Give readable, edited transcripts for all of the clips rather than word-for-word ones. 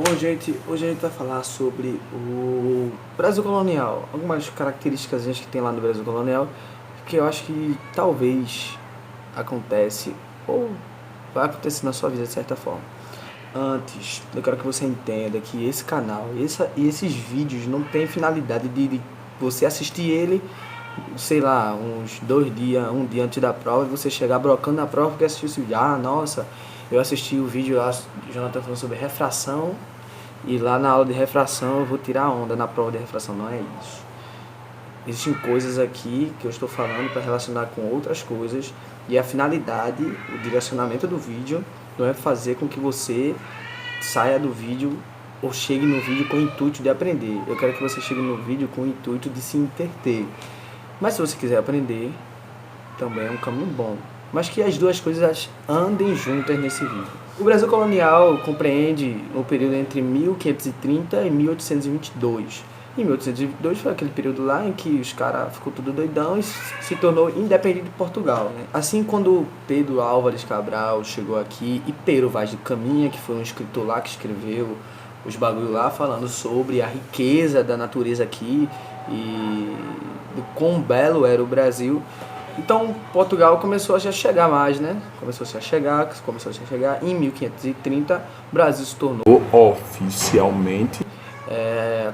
Bom, gente, hoje a gente vai falar sobre o Brasil colonial, algumas características que tem lá no Brasil colonial, que eu acho que talvez acontece ou vai acontecer na sua vida de certa forma. Antes, eu quero que você entenda que esse canal e esses vídeos não tem finalidade de você assistir ele, sei lá, uns 2 dias, um dia antes da prova, e você chegar brocando na prova porque assistiu esse vídeo. Ah, nossa, eu assisti o vídeo lá do Jonathan falando sobre refração e lá na aula de refração eu vou tirar onda na prova de refração. Não é isso. Existem coisas aqui que eu estou falando para relacionar com outras coisas, e a finalidade, o direcionamento do vídeo não é fazer com que você saia do vídeo ou chegue no vídeo com o intuito de aprender. Eu quero que você chegue no vídeo com o intuito de se entreter. Mas se você quiser aprender, também é um caminho bom. Mas que as duas coisas andem juntas nesse vídeo. O Brasil colonial compreende o período entre 1530 e 1822. Em 1822 foi aquele período lá em que os caras ficou tudo doidão e se tornou independente de Portugal, né? Assim, quando Pedro Álvares Cabral chegou aqui e Pero Vaz de Caminha, que foi um escritor lá que escreveu os bagulho lá falando sobre a riqueza da natureza aqui e do quão belo era o Brasil. Então Portugal começou a chegar mais, né? Começou a chegar. Em 1530, o Brasil se tornou oficialmente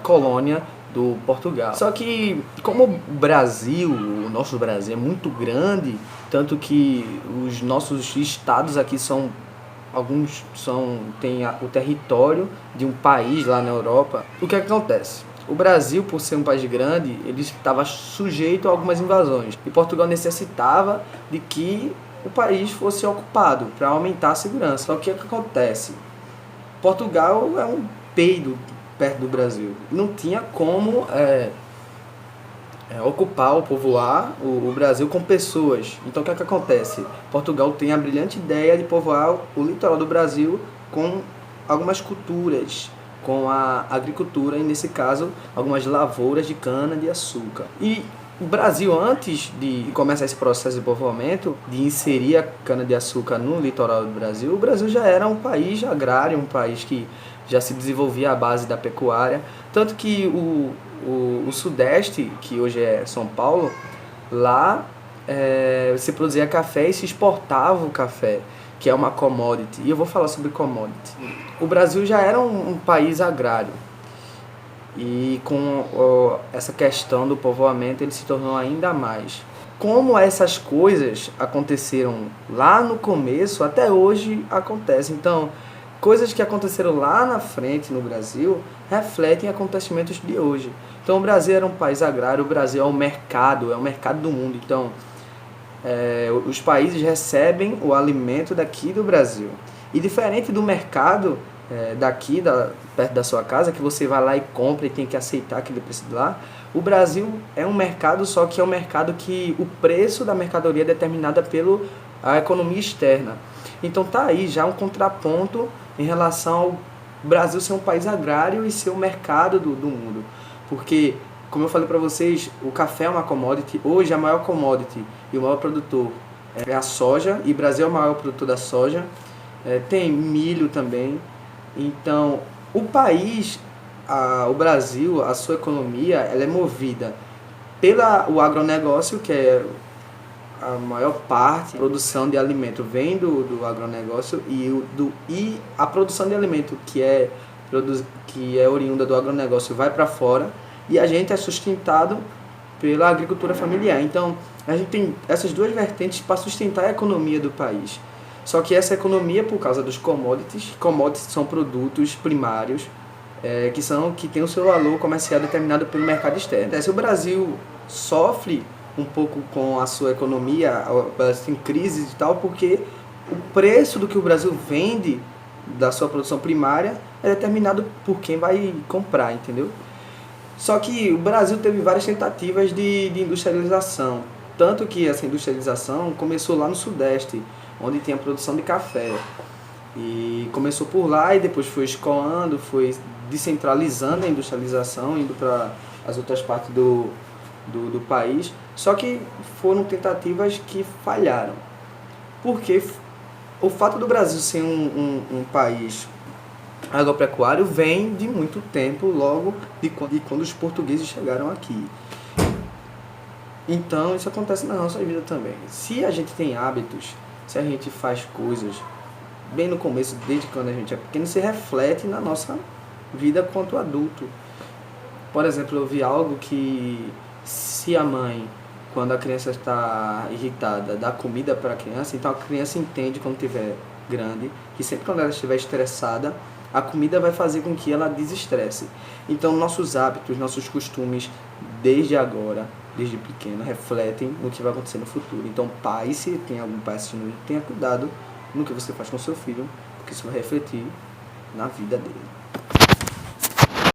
colônia do Portugal. Só que como o Brasil, o nosso Brasil é muito grande, tanto que os nossos estados aqui são alguns têm o território de um país lá na Europa. O que acontece? O Brasil, por ser um país grande, ele estava sujeito a algumas invasões. E Portugal necessitava de que o país fosse ocupado para aumentar a segurança. Só que o que acontece? Portugal é um peido perto do Brasil. Não tinha como ocupar ou povoar o Brasil com pessoas. Então o que acontece? Portugal tem a brilhante ideia de povoar o litoral do Brasil com algumas culturas, com a agricultura e, nesse caso, algumas lavouras de cana-de-açúcar. E o Brasil, antes de começar esse processo de povoamento, de inserir a cana-de-açúcar no litoral do Brasil, o Brasil já era um país agrário, um país que já se desenvolvia à base da pecuária. Tanto que o Sudeste, que hoje é São Paulo, lá se produzia café e se exportava o café, que é uma commodity. E eu vou falar sobre commodity. O Brasil já era um país agrário. E com essa questão do povoamento ele se tornou ainda mais. Como essas coisas aconteceram lá no começo, até hoje acontecem. Então, coisas que aconteceram lá na frente no Brasil refletem acontecimentos de hoje. Então, o Brasil era um país agrário, o Brasil é o mercado do mundo. Então, os países recebem o alimento daqui do Brasil. E diferente do mercado daqui, perto da sua casa, que você vai lá e compra e tem que aceitar aquele preço de lá, o Brasil é um mercado, só que é um mercado que o preço da mercadoria é determinado pela economia externa. Então tá aí já um contraponto em relação ao Brasil ser um país agrário e ser o mercado do mundo. Porque, como eu falei para vocês, o café é uma commodity. Hoje a maior commodity e o maior produtor é a soja, e o Brasil é o maior produtor da soja. Tem milho também. Então, o país, o Brasil, a sua economia, ela é movida pelo agronegócio, que é a maior parte da produção de alimento vem do agronegócio, e a produção de alimento que é oriunda do agronegócio vai para fora, e a gente é sustentado pela agricultura familiar. Então, a gente tem essas duas vertentes para sustentar a economia do país. Só que essa economia, por causa dos commodities são produtos primários que tem o seu valor comercial determinado pelo mercado externo. Se o Brasil sofre um pouco com a sua economia, tem crises e tal, porque o preço do que o Brasil vende da sua produção primária é determinado por quem vai comprar, entendeu? Só que o Brasil teve várias tentativas de industrialização, tanto que essa industrialização começou lá no Sudeste, onde tem a produção de café. E começou por lá e depois foi escoando, foi descentralizando a industrialização, indo para as outras partes do país. Só que foram tentativas que falharam. Porque o fato do Brasil ser um país agropecuário vem de muito tempo, logo de quando os portugueses chegaram aqui. Então isso acontece na nossa vida também. Se a gente tem hábitos, se a gente faz coisas bem no começo, desde quando a gente é pequeno, se reflete na nossa vida quanto adulto. Por exemplo, eu vi algo que se a mãe, quando a criança está irritada, dá comida para a criança, então a criança entende quando estiver grande, que sempre quando ela estiver estressada, a comida vai fazer com que ela desestresse. Então nossos hábitos, nossos costumes, desde agora, desde pequeno, refletem no que vai acontecer no futuro. Então pai, se tem algum pai assistindo, tenha cuidado no que você faz com seu filho, porque isso vai refletir na vida dele.